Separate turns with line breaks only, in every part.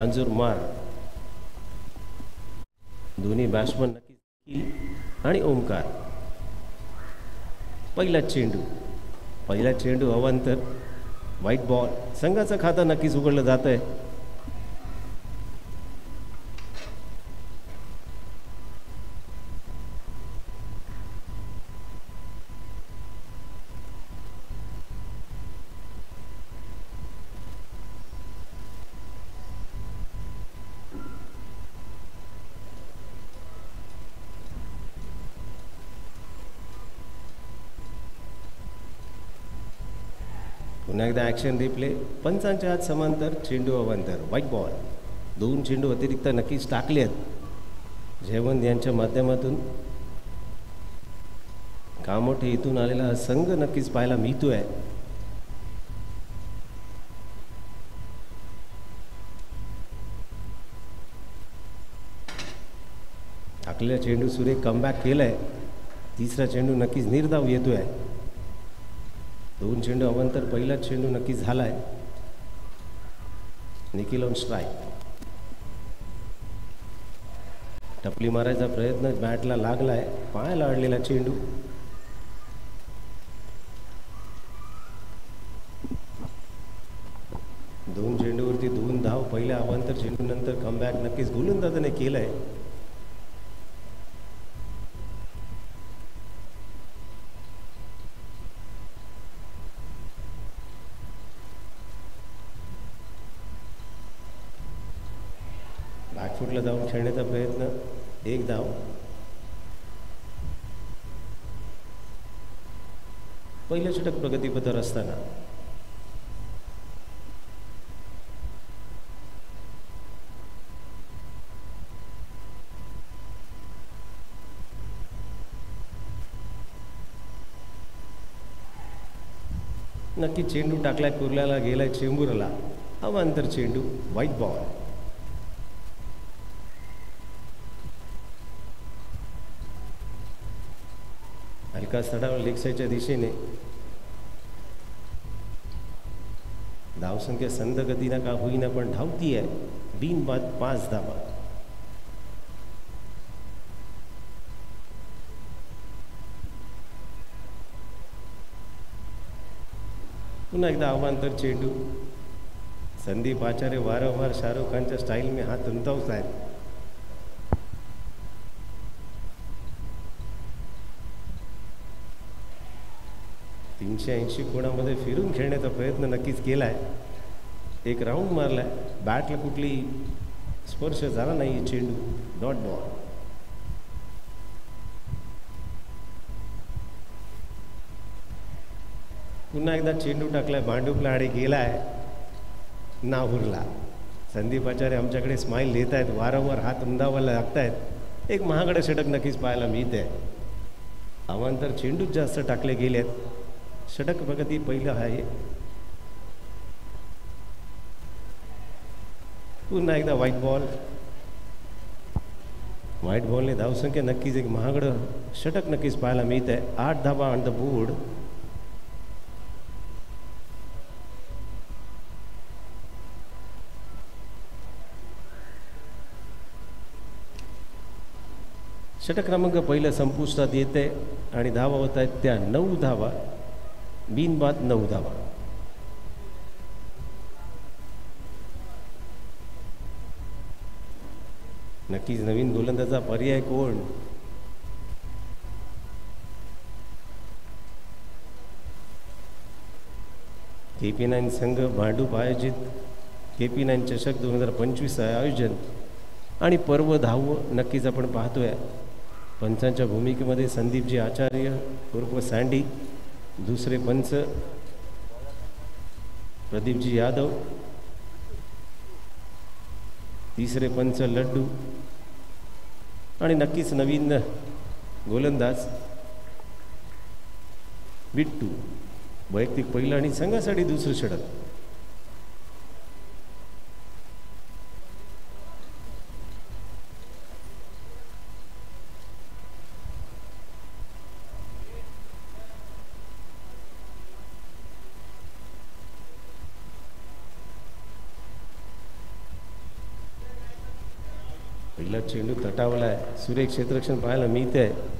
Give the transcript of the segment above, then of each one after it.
अंजूर मार दोन्ही बॅट्समन नक्की आणि ओमकार. पहिला चेंडू अवांतर व्हाईट बॉल. संघाचं खाता नक्कीच उघडलं जात आहे. पुन्हा एकदा ॲक्शन रिप्ले. पंचांच्या हात समांतर, चेंडू अवांतर व्हाईट बॉल. 2 चेंडू अतिरिक्त नक्कीच टाकले आहेत जयवंत यांच्या माध्यमातून. कामोठे इथून आलेला संघ नक्कीच पाहायला मिळतोय. टाकलेला चेंडू सुरेख कमबॅक केलाय. तिसरा चेंडू नक्कीच निर्धाव येतोय. 2 चेंडू अवांतर पहिला चेंडू नक्कीच झालाय. Nikhil on strike. टपली मारायचा प्रयत्न बॅटला लागलाय. पायाला अडलेला चेंडू. दोन चेंडूवरती 2 धाव. पहिल्या अवांतर चेंडू नंतर कमबॅक नक्कीच गोलंदाजाने केलंय. बॅकफुटला जाऊन खेळण्याचा प्रयत्न. 1 धाव. पहिलं षटक प्रगतीपथावर असताना नक्की चेंडू टाकलाय. कुर्ल्याला गेलाय चेंबूरला. अवांतर चेंडू व्हाईट बॉल. हलका सडाव लेग साईडच्या दिशेने. धावसंख्या संद गतीनं का होईना पण धावती आहे. बिनबाद 5 धावा. पुन्हा एकदा अवांतर चेंडू. संदीप आचार्य वारंवार शाहरुख खानच्या स्टाईल में हात उंचावत आहेत. तीनशे 80 कोणामध्ये फिरून खेळण्याचा प्रयत्न नक्कीच केलाय. एक राऊंड मारलाय. बॅटला कुठली स्पर्श झाला नाही. चेंडू डॉट बॉल. पुन्हा एकदा चेंडू टाकलाय. भांडूपला आणि गेलाय नाहूरला. संदीप आचार्य आमच्याकडे स्माईल देत आहेत. वारंवार हात रुंदावायला लागतायत. एक महागडं षटक नक्कीच पाहायला मिळते. अवांतर चेंडूच जास्त टाकले गेलेत. षटक प्रगती पहिलं आहे. पुन्हा एकदा व्हाईट बॉल. व्हाईट बॉलने धावसंख्या नक्कीच एक महागडं षटक नक्कीच पाहायला मिळत आहे. 8 धावा ऑन द बोर्ड. षटक क्रमांक पहिलं संपुष्टात येते आणि धावा होत आहेत त्या 9 धावा. बिनबाद 9 धावा. नक्कीच नवीन गोलंदाजा पर्याय कोण? KP9 संघ भांडूप आयोजित KP9 चषक 2025 आयोजन आणि पर्व धाव नक्कीच आपण पाहतोय. पंचांच्या भूमिकेमध्ये संदीपजी आचार्य उर्फ सँडी. दुसरे पंच प्रदीपजी यादव. तिसरे पंच लड्डू. आणि नक्कीच नवीन गोलंदाज बिट्टू. वैयक्तिक पहिलं आणि संघासाठी दुसरं षटक. पहिला चेंडू तटावला आहे. सुरेख क्षेत्ररक्षण पाहायला मिळते आहे.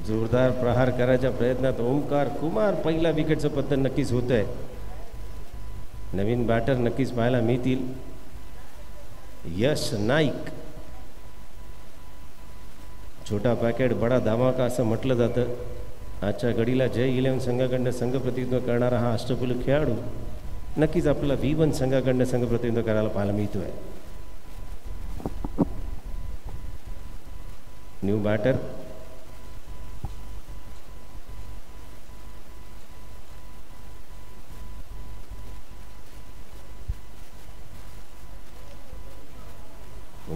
जोरदार प्रहार करायच्या प्रयत्नात ओमकार कुमार पहिला विकेटचं पतन नक्कीच होत आहे. नवीन बॅटर नक्कीच पाहायला मिळतील. यश नाईक. छोटा पॅकेट बडा धमाका असं म्हटलं जातं. आजच्या घडीला जय 11 संघाकडनं संघ प्रतिनिधित्व करणारा हा अष्टपैलू खेळाडू नक्कीच आपल्याला V1 संघाकडनं संघ प्रतिनिधित्व करायला पाहायला मिळतोय. New batter.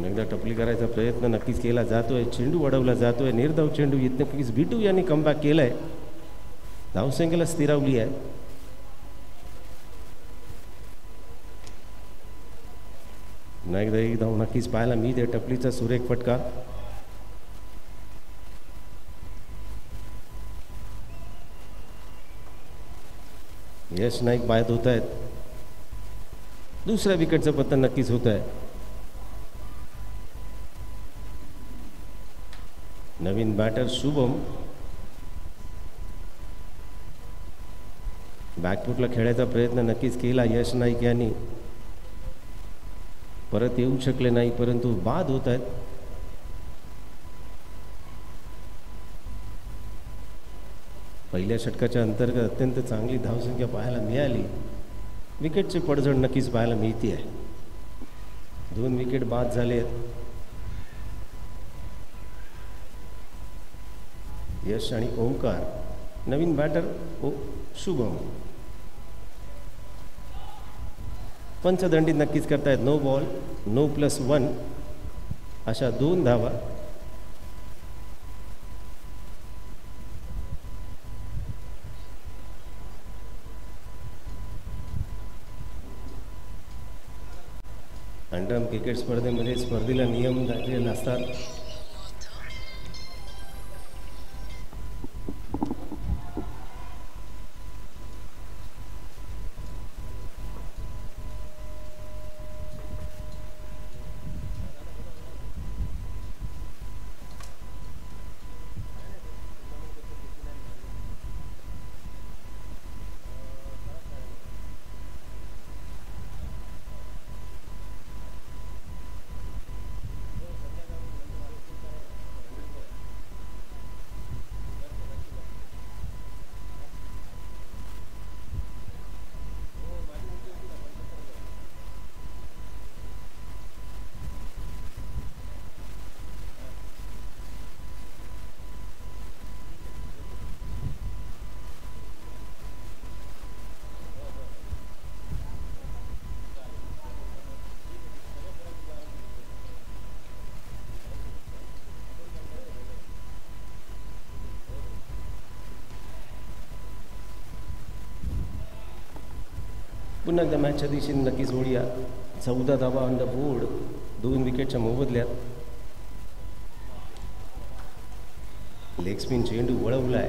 एकदा टपली करायचा प्रयत्न नक्कीच केला जातोय. चेंडू अडवला जातोय. निर्धाव चेंडू नक्कीच बिटू यांनी कमबॅक केलाय. धावसंख्येला स्थिरावली आहे. एकदा एक धाव नक्कीच पाहायला मिळते. टपलीचा सुरेख फटका. यश नाईक बाद होत आहेत. दुसऱ्या विकेटचं पतन नक्कीच होत आहे. नवीन बॅटर शुभम. बॅकफुटला खेळायचा प्रयत्न नक्कीच केला यश नाईक यांनी. परत येऊ शकले नाही परंतु बाद होत आहेत. पहिल्या षटकाच्या अंतर्गत अत्यंत चांगली धावसंख्या पाहायला मिळाली. विकेटची पडझड नक्कीच पाहायला मिळते आहे. 2 विकेट बाद झाले आहेत. यश आणि ओमकार. नवीन बॅटर शुभम. पंचदंडीत नक्कीच करतायत. नो बॉल नो +1 अशा 2 धावा. अंडरआर्म क्रिकेट स्पर्धेमध्ये स्पर्धेला नियम दाखलेले असतात. पुन्हा एकदा मॅचच्या दिशेने नक्कीच वळूया. 14 धावा ऑन द बोर्ड. 2 विकेटच्या मोबदल्यात. लेग स्पिन चेंडू वळवलाय.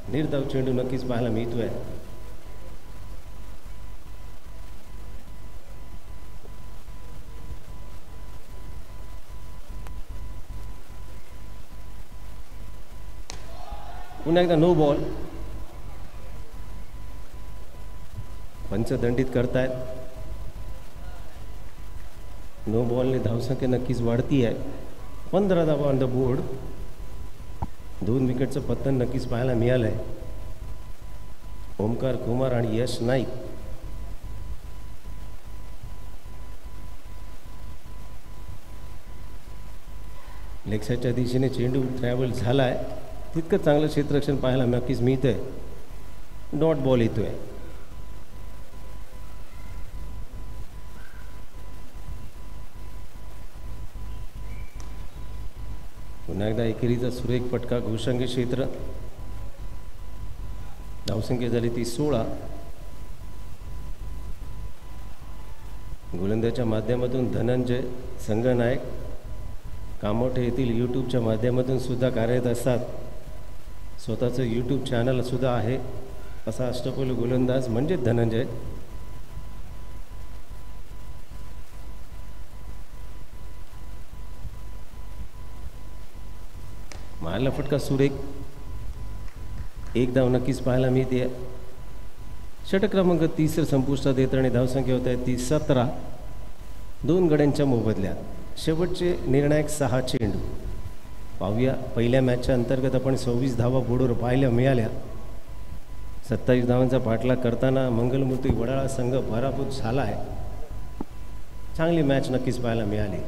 निर्धाव चेंडू नक्कीच पाहायला मिळतोय. पुन्हा एकदा नो बॉल. पंचदंडित करतायत. नो बॉलने धावसंख्या नक्कीच वाढती आहे. 15 धावा ऑन द बोर्ड. 2 विकेटचं पतन नक्कीच पाहायला मिळालं आहे. ओमकार कुमार आणि यश नाईक. लेग साईडच्या दिशेने चेंडू ट्रॅव्हल झाला आहे. तितकं चांगलं क्षेत्ररक्षण पाहायला नक्कीच मिळतंय. डॉट बॉल येतोय. पुन्हा एकदा एकेरीचा सुरेख फटका. घोषंगी क्षेत्र. धावसंख्या झाली ती 16. गोलंदाच्या माध्यमातून धनंजय संघनायक कामोठे येथील यूट्यूबच्या माध्यमातून सुद्धा कार्यरत असतात. स्वतःचं यूट्यूब चॅनलसुद्धा आहे असा अष्टपैलू गोलंदाज म्हणजे धनंजय. मारला फटका सुरेख, एक धाव नक्कीच पाहायला मिळते. षटक क्रमांक 30 संपुष्टात येत आणि धावसंख्या होत आहे ती 17. 2 गड्यांच्या मोबदल्यात. शेवटचे निर्णायक 6 चेंडू पाहूया. पहिल्या मॅचच्या अंतर्गत आपण 26 धावा बोर्डवर पाहायला मिळाल्या. 27 धावांचा पाठलाग करताना मंगलमूर्ती वडाळा संघ पराभूत झाला आहे. चांगली मॅच नक्कीच पाहायला मिळाली.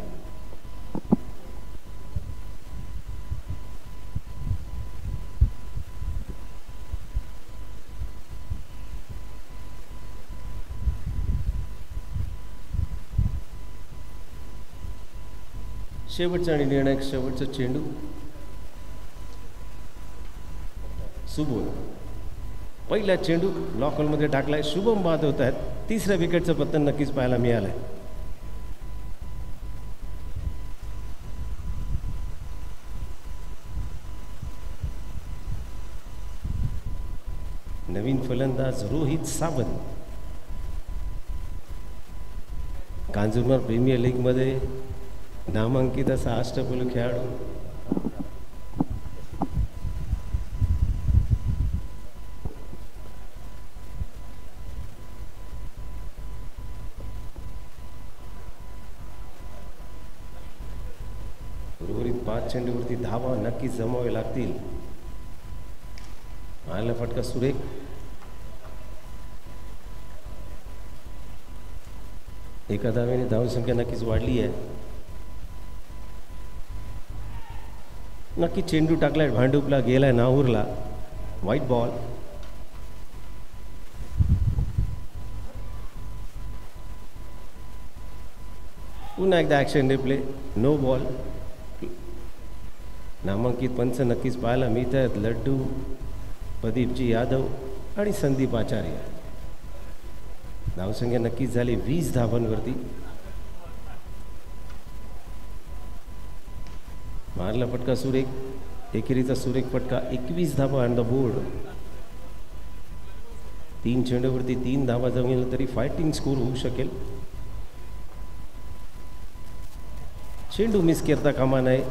शेवटचा आणि निर्णायक शेवटचा चेंडू सुबोध. पहिला चेंडू ब्लॉक होलमध्ये टाकलाय. शुभम बाद होत आहेत. तिसऱ्या विकेटचं पतन नक्कीच पाहायला मिळालंय. नवीन फलंदाज रोहित सावंत. कांजूरमार्ग प्रीमियर लीगमध्ये नामांकित असा अष्टपैलू खेळाडू. उर्वरित 5 चेंडूवरती धावा नक्कीच जमावे लागतील. आला फटका सुरेख. एका धावेने धावसंख्या नक्कीच वाढली आहे. नक्की चेंडू टाकलाय भांडूपला, गेलाय नाहूरला. White ball. पुन्हा एकदा ॲक्शन रिप्ले. No ball. नामांकित पंच नक्कीच पाहायला मिळत आहेत. लड्डू, प्रदीपजी यादव आणि संदीप आचार्य. धावसंख्या नक्कीच झाली 20 धावांवरती. मारला फटका सुरेख. एकेरीचा सुरेख फटका. 21 धावा ऑन द बोर्ड. 3 चेंडूवरती 3 धावा जमल्या तरी फायटिंग स्कोर होऊ शकेल. चेंडू मिस करता कामा नये.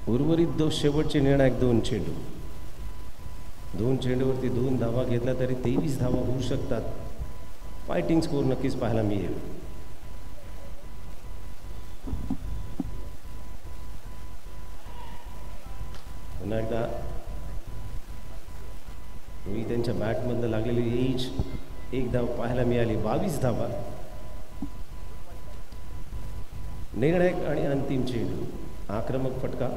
उर्वरित शेवटचे निर्णायक 2 चेंडू. 2 चेंडूवरती 2 धावा घेतल्या तरी 23 धावा होऊ शकतात. फायटिंग स्कोर नक्कीच पाहायला मिळेल. पुन्हा एकदा रोहित त्यांच्या बॅटमधनं लागलेली एज. 1 धाव पाहायला मिळाली. 22 धावा. निर्णायक आणि अंतिम चेंडू. आक्रमक फटका.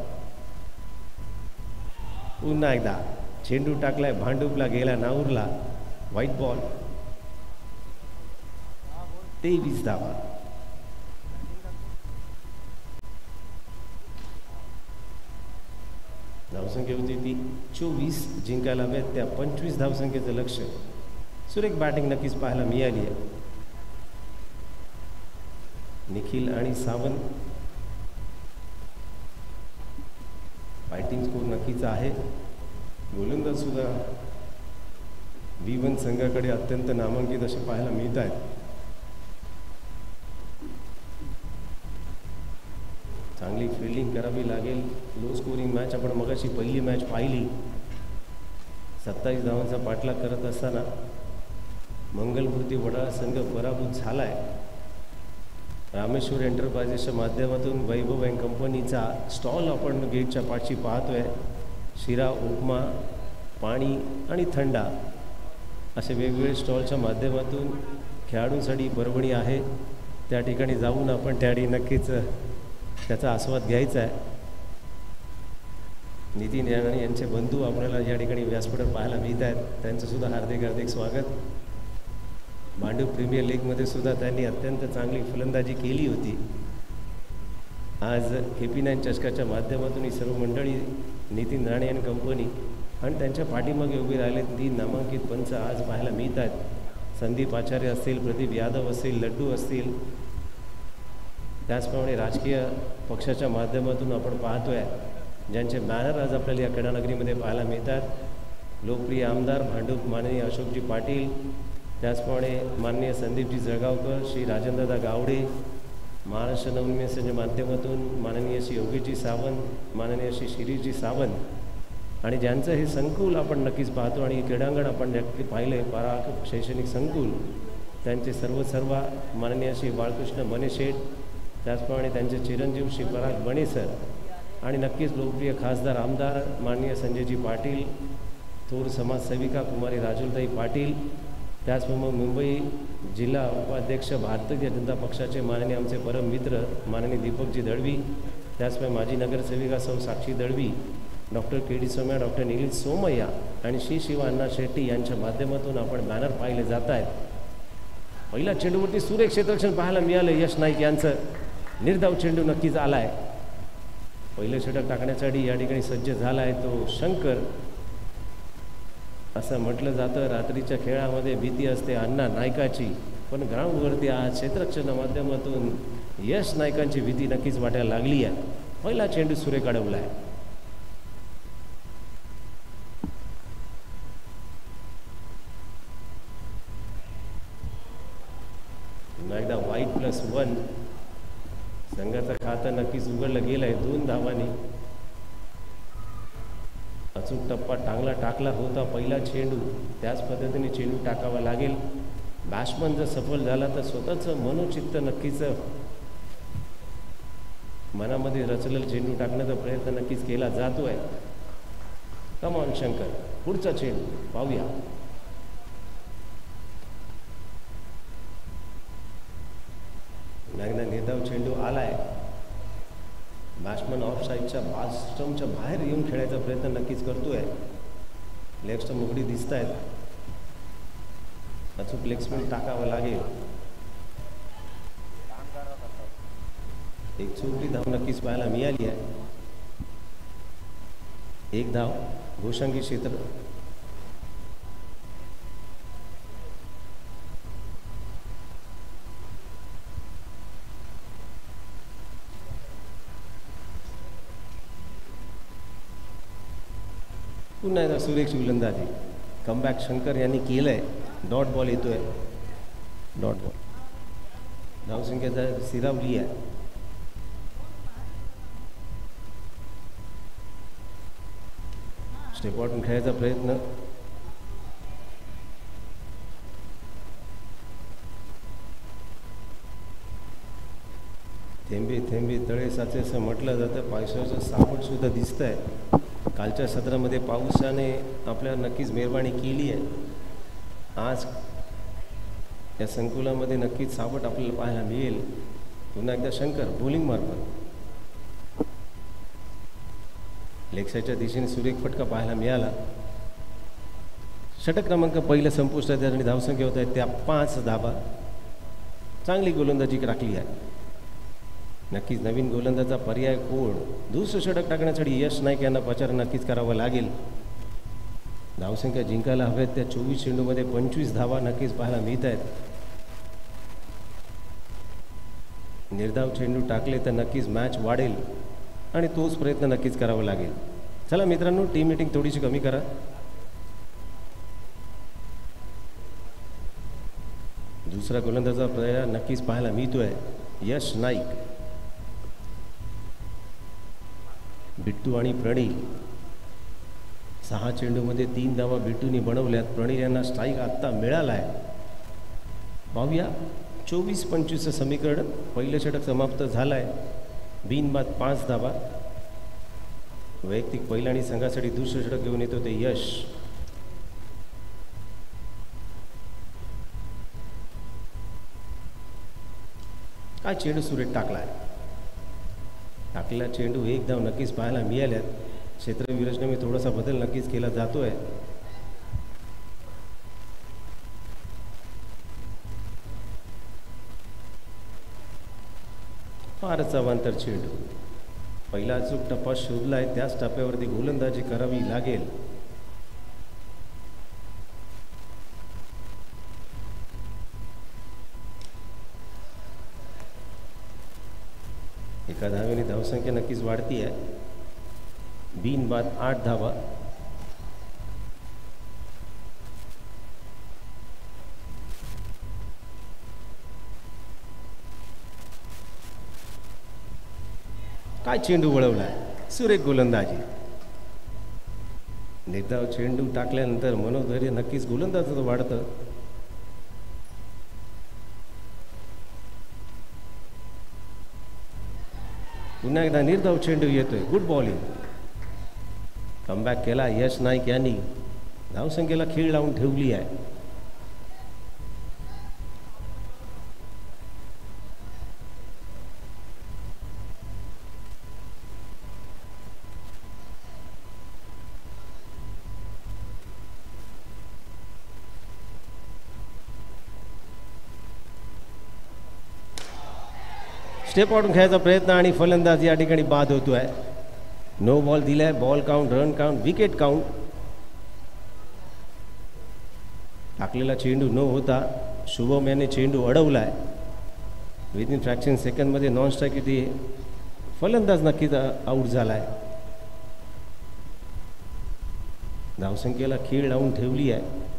पुन्हा एकदा चेंडू टाकलाय भांडूपला, गेला नाहूरला. White ball. 23 धावा. धावसंख्या होती ती 24. जिंकायला हव्यात त्या 25 धावसंख्येचं लक्ष. सुरेख बॅटिंग नक्कीच पाहायला मिळाली आहे. निखिल आणि सावंत. फायटिंग स्कोर नक्कीच आहे. गोलंदाज सुद्धा V1 संघाकडे अत्यंत नामांकित असे पाहायला मिळत आहेत. चांगली फिल्डिंग करावी लागेल. लो स्कोरिंग मॅच आपण मगाशी पहिली मॅच पाहिली. 27 धावांचा पाठलाग करत असताना मंगलमूर्ती वडाळा संघ पराभूत झाला आहे. रामेश्वर एंटरप्राइजेसच्या माध्यमातून वैभव अँड कंपनीचा स्टॉल आपण गेटच्या पाठची पाहतोय. शिरा, उपमा, पाणी आणि थंडा असे वेगवेगळे स्टॉलच्या माध्यमातून खेळाडूंसाठी पर्वणी आहे. त्या ठिकाणी जाऊन आपण त्याआधी नक्कीच त्याचा आस्वाद घ्यायचा आहे. नितीन राणे यांचे बंधू आपल्याला या ठिकाणी व्यासपीठावर पाहायला मिळत आहेत. त्यांचंसुद्धा हार्दिक हार्दिक स्वागत. भांडूप प्रीमियर लीगमध्ये सुद्धा त्यांनी अत्यंत चांगली फलंदाजी केली होती. आज KP9 चषकाच्या माध्यमातून ही सर्व मंडळी नितीन राणे आणि कंपनी आणि त्यांच्या पाठीमागे उभे राहिले 3 नामांकित पंच आज पाहायला मिळत आहेत. संदीप आचार्य असतील, प्रदीप यादव असतील, लड्डू असतील. त्याचप्रमाणे राजकीय पक्षाच्या माध्यमातून आपण पाहतोय ज्यांचे बॅनर आज आपल्याला या क्रीडानगरीमध्ये पाहायला मिळतात. लोकप्रिय आमदार भांडूप माननीय अशोकजी पाटील, त्याचप्रमाणे माननीय संदीपजी जळगावकर, श्री राजेंद्रदा गावडे, महाराष्ट्र नवनिर्माणाच्या माध्यमातून माननीय श्री योगेशजी सावंत, माननीय श्री शिरीषजी सावंत, आणि ज्यांचं हे संकुल आपण नक्कीच पाहतो आणि क्रीडांगण आपण नक्की पाहिले, पराग शैक्षणिक संकुल, त्यांचे सर्व माननीय श्री बाळकृष्ण बनेशेठ, त्याचप्रमाणे त्यांचे चिरंजीव श्री पराग बणे सर, आणि नक्कीच लोकप्रिय खासदार आमदार माननीय संजयजी पाटील, थोर समाजसेविका कुमारी राजुलताई पाटील, त्याचप्रमाणे मुंबई जिल्हा उपाध्यक्ष भारतीय जनता पक्षाचे माननीय आमचे परम मित्र माननीय दीपकजी दळवी, त्याचप्रमाणे माजी नगरसेविका सौ साक्षी दळवी, डॉक्टर के डी सोमय्या, डॉक्टर निलेश सोमय्या आणि श्री शिवा अण्णा शेट्टी यांच्या माध्यमातून आपण बॅनर पाहिले जात आहेत. पहिल्या चेंडूवरती सुरेख क्षेत्ररक्षण पाहायला मिळालं. यश नाईक यांचं निर्धाव चेंडू नक्कीच आला आहे. पहिलं षटक टाकण्यासाठी या ठिकाणी सज्ज झाला आहे तो शंकर. असं म्हटलं जातं रात्रीच्या खेळामध्ये भीती असते अण्णा नायकाची, पण ग्राउंडवरती आज क्षेत्ररक्षणा माध्यमातून यश नायकांची भीती नक्कीच वाटायला लागली आहे. पहिला चेंडू सुरेख अडवला आहे. एकदा वाईट+1 संघाचं खातं नक्कीच उघडलं गेलं आहे. 2 धावांनी अचूक टप्पा चांगला टाकला होता पहिला चेंडू, त्याच पद्धतीने चेंडू टाकावा लागेल. बॅट्समन जर सफल झाला तर स्वतःचं मनोचित्त नक्कीच मनामध्ये रचलेला चेंडू टाकण्याचा प्रयत्न नक्कीच केला जातोय. कमॉन शंकर, पुढचा चेंडू पाहूया. एकदा निर्धाव चेंडू आलाय. बॅट्समन ऑफ साईडच्या स्टंपच्या बाहेर येऊन खेळायचा प्रयत्न नक्कीच करतोय. लेग स्टंप उघडी दिसत आहेत. अचूक लेग स्पिन टाकावं लागेल. एक छोटी धाव नक्कीच पाहायला मिळाली आहे. 1 धाव घोषंगी क्षेत्र. पुन्हा एकदा सुरेख गोलंदाजी. कमबॅक शंकर यांनी केलंय. डॉट बॉल येतोय. डॉट बॉल धावसंख्या स्थिरावली आहे. स्टेप आउटून खेळायचा प्रयत्न. थेंबे थेंबे तळे साचे असं म्हटलं जातं. पावसाचं सापट सुद्धा दिसत आहे. कालच्या सत्रामध्ये पावसाने आपल्याला नक्कीच मेहरबानी केली आहे. आज या संकुलामध्ये नक्कीच सावट आपल्याला पाहायला मिळेल. पुन्हा एकदा शंकर बॉलिंग मार्फत लेग साईडच्या दिशेने सुरेख फटका पाहायला मिळाला. षटक क्रमांक पहिलं संपुष्टात आणि धावसंख्या होत आहे त्या 5 धावा. चांगली गोलंदाजी राखली आहे. नक्कीच नवीन गोलंदाजा पर्याय कोण. दुसरं षटक टाकण्यासाठी यश नाईक यांना प्रचार नक्कीच करावं लागेल. धावसंख्या जिंकायला हव्यात त्या 24 चेंडूमध्ये 25 धावा नक्कीच पाहायला मिळत आहेत. निर्धाव चेंडू टाकले तर नक्कीच मॅच वाढेल आणि तोच प्रयत्न नक्कीच करावा लागेल. चला मित्रांनो, टीम मीटिंग थोडीशी कमी करा. दुसरा गोलंदाजा पर्याय नक्कीच पाहायला मिळतोय यश नाईक. बिट्टू आणि प्रणील 6 चेंडूमध्ये 3 धावा बिट्टूनी बनवल्यात. प्रणील यांना स्ट्राईक आत्ता मिळाला आहे. पाहूया 24-25 समीकरण. पहिलं षटक समाप्त झालं आहे. बिनबाद 5 धावा. वैयक्तिक पहिला आणि संघासाठी दुसरं षटक घेऊन येतो ते यश. काय चेंडू सुरेख टाकलाय. टाकलेला चेंडू 1 धाव नक्कीच पाहायला मिळाल्यात. क्षेत्रविरचनेमध्ये थोडासा बदल नक्कीच केला जातोय. फारच अवांतर चेंडू. पहिला अचूक टप्पा शोधला आहे. त्याच टप्प्यावरती गोलंदाजी करावी लागेल. एका धावेने धावसंख्या नक्कीच वाढती आहे. बिनबाद 8 धावा. काय चेंडू वळवलाय, सुरेख गोलंदाजी. निर्धाव चेंडू टाकल्यानंतर मनोधैर्य नक्कीच गोलंदाजाचं वाढतं. पुन्हा एकदा निर्धाव चेंडू येतोय. Good bowling. कमबॅक केला यश नाईक यांनी. धावसंख्येला खीळ लावून ठेवली आहे. स्टेप आउट घ्यायचा प्रयत्न आणि फलंदाज या ठिकाणी बाद होतोय. नो बॉल दिलाय. Ball count, run count, wicket count. टाकलेला चेंडू न होता शुभम याने चेंडू अडवलाय. विदिन फ्रॅक्शन सेकंडमध्ये नॉन स्ट्राईक येते. फलंदाज नक्कीच आऊट झालाय. धावसंख्येला खीळ लावून ठेवली आहे.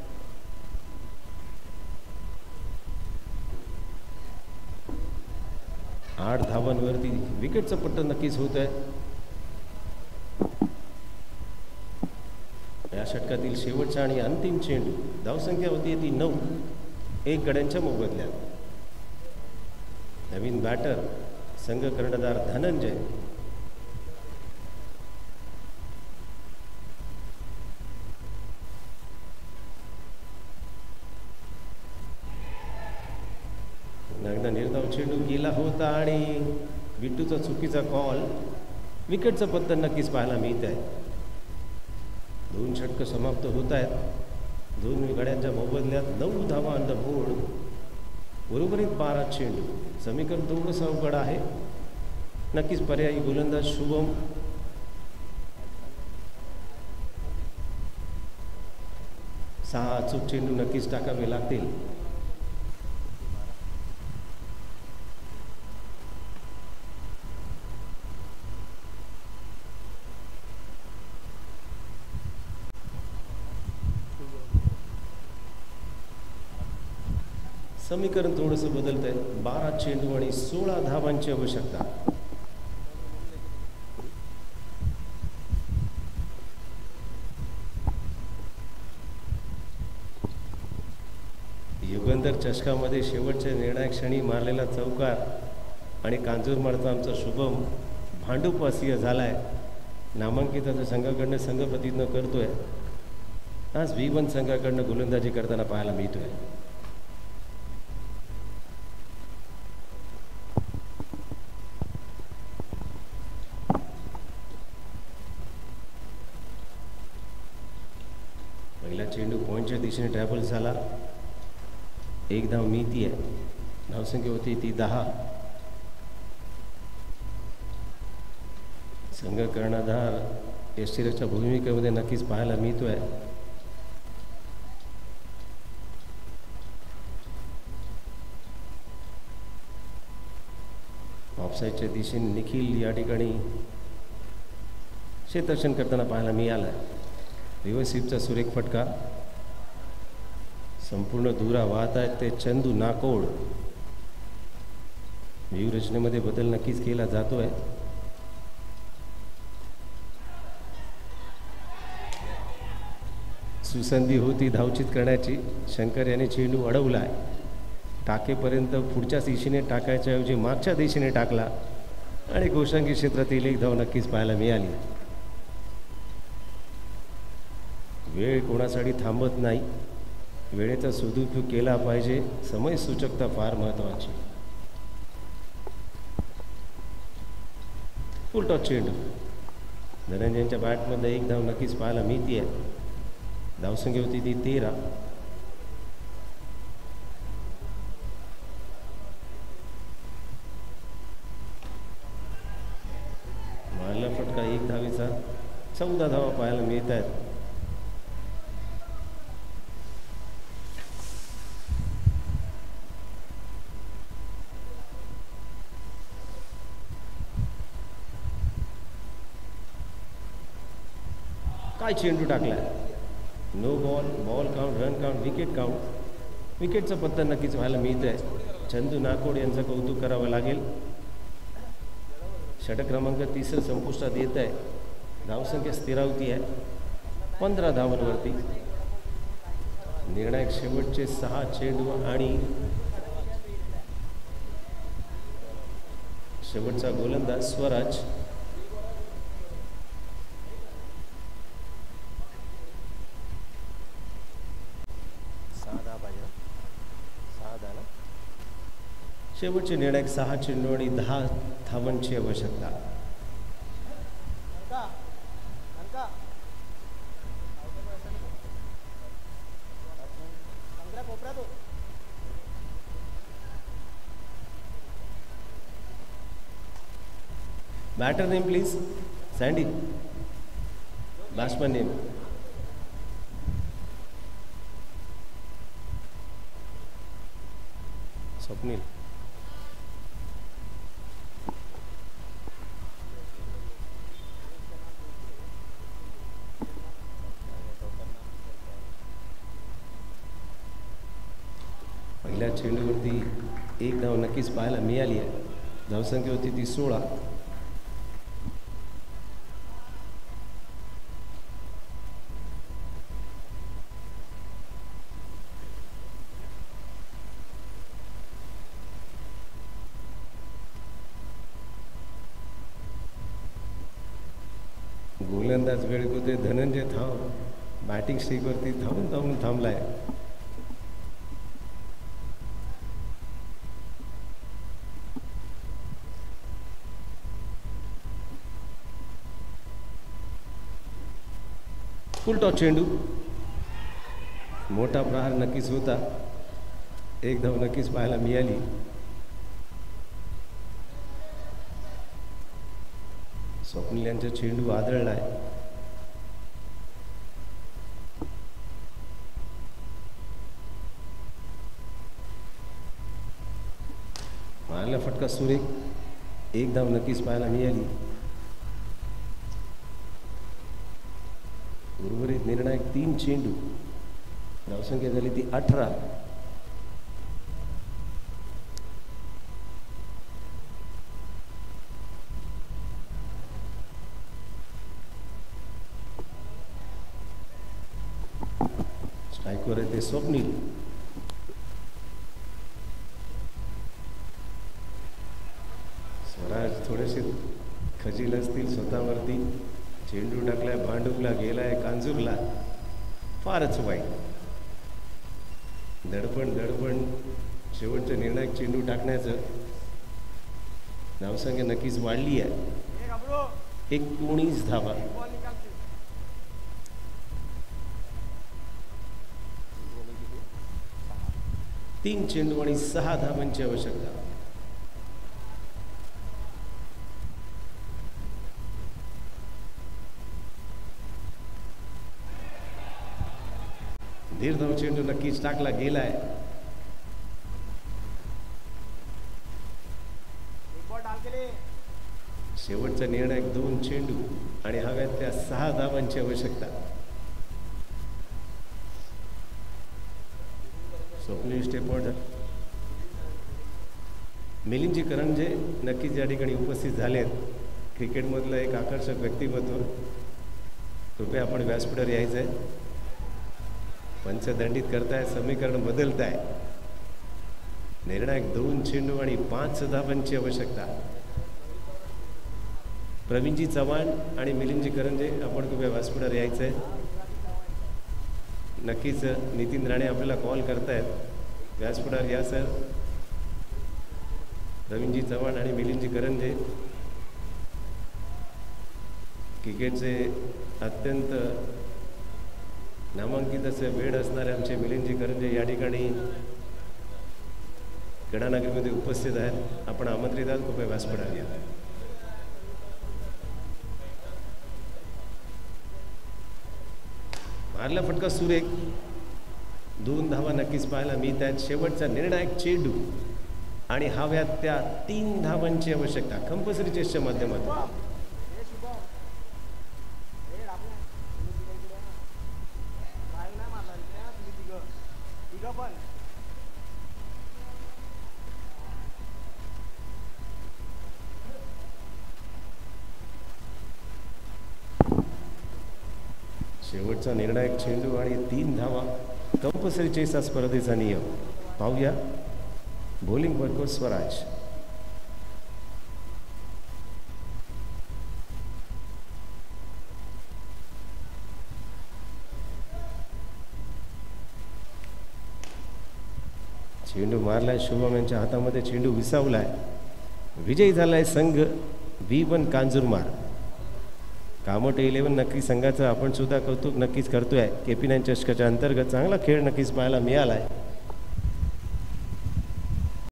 आठ धावांवरती विकेटचं पट्टं नक्कीच होत आहे. या षटकातील शेवटचा आणि अंतिम चेंडू. धावसंख्या होती ती 9. 1 गड्यांच्या मोबदल्यात. नवीन बॅटर संघ कर्णधार धनंजय. एकदा निर्धाव चेंडू गेला होता आणि बिट्टूचा चुकीचा कॉल. विकेटचं पत्तं नक्कीच पाहायला मिळत आहे. 2 षटकं समाप्त होत आहेत. 2 गड्यांच्या मोबदल्यात 9 धावा ऑन द बोर्ड. बरोबरीत 12 चेंडू. समीकरण थोडंसं अवघड आहे. नक्कीच पर्यायी गोलंदाज शुभम. सहा अचूक चेंडू नक्कीच टाकावे लागतील. समीकरण थोडंसं बदलत आहे. 12 चेंडू आणि 16 धावांची आवश्यकता. युगंधर चषकामध्ये शेवटच्या निर्णायक क्षणी मारलेला चौकार आणि कांजूरमारचा आमचा शुभम भांडूपवासीय झालाय. नामांकिताच्या संघाकडनं संघ प्रतिज्ञा करतोय. आज V1 संघाकडनं गोलंदाजी करताना पाहायला मिळतोय. चेंडू पॉईंटच्या दिशेने ट्रॅव्हल झाला. 1 धाव मिळती आहे. धावसंख्या होती ती 10. संघ कर्णधार यष्टीरच्या भूमिकेमध्ये नक्कीच पाहायला मिळतोय. ऑफसाईडच्या दिशेने निखिल या ठिकाणी क्षेत्ररक्षण करताना पाहायला मिळालं. रिव्हर्सिपचा सुरेख फटका. संपूर्ण धुरा वाहत आहेत ते चंदू नाकोड. व्यूहरचनेमध्ये बदल नक्कीच केला जातोय. सुसंधी होती धावचित करण्याची. शंकर याने चेंडू अडवलाय. टाकेपर्यंत पुढच्या दिशेने टाकायच्या ऐवजी मागच्या दिशेने टाकला आणि गोशांगी क्षेत्रातील 1 धाव नक्कीच पाहायला मिळाली. वेळ कोणासाठी थांबत नाही. वेळेचा सदुपयोग केला पाहिजे. समयसूचकता फार महत्त्वाची. फुल टॉस चेंडू. धनंजयच्या बॅटमध्ये 1 धाव नक्कीच पाहायला मिळते आहे. धावसंख्या होती ती 13. मारला फटका 1 धावेचा. 14 धावा पाहायला मिळत आहेत. काय चेंडू टाकलाय. No ball, ball count, run count, wicket count. विकेटचा पत्ता नक्कीच व्हायला मिळत आहे. चंदू नाकोड यांचं कौतुक करावं लागेल. षटक क्रमांक 3 संपुष्टात येत आहे. धावसंख्या स्थिरावती आहे 15 धावांवरती. निर्णायक शेवटचे 6 चेंडू आणि शेवटचा गोलंदाज स्वराज. शेवटचे निर्णायक 6 चेंडू आणि 10 धावांची आवश्यकता. Batter name please. Sandy. Batsman name. Swapnil. पहिल्या चेंडूवरती एक धाव नक्कीच पाहायला मिळाली आहे. धावसंख्या होती ती 16. गोलंदाज वेळेत होते धनंजय धाव बॅटिंग स्ट्रीकवरती धावून थांबलाय. फुल टॉस चेंडू. मोठा प्रहार नक्कीच होता. एक धाव नक्कीच पाहायला मिळाली. स्वप्नील यांचा चेंडू आदळलाय. मारला फटका सुरेख. एक धाव नक्कीच पाहायला मिळाली. उर्वरित निर्णायक 3 चेंडू. धावसंख्या झाली ती 18. स्ट्राईकवर आहे ते स्वप्नील. स्वराज थोडेसे खजील असतील स्वतःवरती. चेंडू टाकलाय, भांडुपला गेलाय, कांजूरला. फारच वाईट. दडपण शेवटचं निर्णायक चेंडू टाकण्याचं. धावसंख्या नक्कीच वाढली आहे. 19 धावा. तीन चेंडू आणि 6 धावांची आवश्यकता. धीरधाव चेंडू नक्कीच टाकला गेलाय. शेवटचा निर्णायक 2 चेंडू आणि हव्यातल्या 6 धावांची आवश्यकता. Swapnil step order. मिलिंदजी करंजे नक्कीच या ठिकाणी उपस्थित झालेत. क्रिकेटमधलं एक आकर्षक व्यक्तिमत्व. कृपया आपण व्यासपीठावर यायचं आहे. पंचदंडित करताय, समीकरण बदलताय. निर्णायक 2 चेंडू आणि 5 धावांची आवश्यकता. प्रवीणजी चव्हाण आणि मिलिंदजी करंजे आपण कृपया व्यासपीठावर यायचं आहे. नक्कीच नितीन राणे आपल्याला कॉल करतायत. व्यासपीठावर या सर. प्रवीणजी चव्हाण आणि मिलिंदजी करंजे क्रिकेटचे अत्यंत नामांकित असे वेळ असणारे आमचे मिलिंदजी करंजे या ठिकाणी गडानगरीमध्ये उपस्थित आहेत. आपण आमंत्रित आहात. कृपया व्यासपीठावर या. मारला फटका सुरेख. 2 धावा नक्कीच पाहायला मिळत आहेत. शेवटचा निर्णायक चेंडू आणि हव्यात त्या 3 धावांची आवश्यकता. कंपल्सरी चेसच्या माध्यमातून शेवटचा निर्णायक चेंडू आणि 3 धावा कंपल्सरी चेस स्पर्धेचा नियम पाहूया. बॉलिंग वर्कवर स्वराज. चेंडू मारलाय शुभम यांच्या हातामध्ये, चेंडू विसावलाय. विजयी झालाय संघ V1 कांजूरमार्ग. कामोटे 11 नक्की संघाचं आपण सुद्धा कौतुक नक्कीच करतोय. KP9 चषकाच्या अंतर्गत चांगला खेळ नक्कीच पाहायला मिळालाय.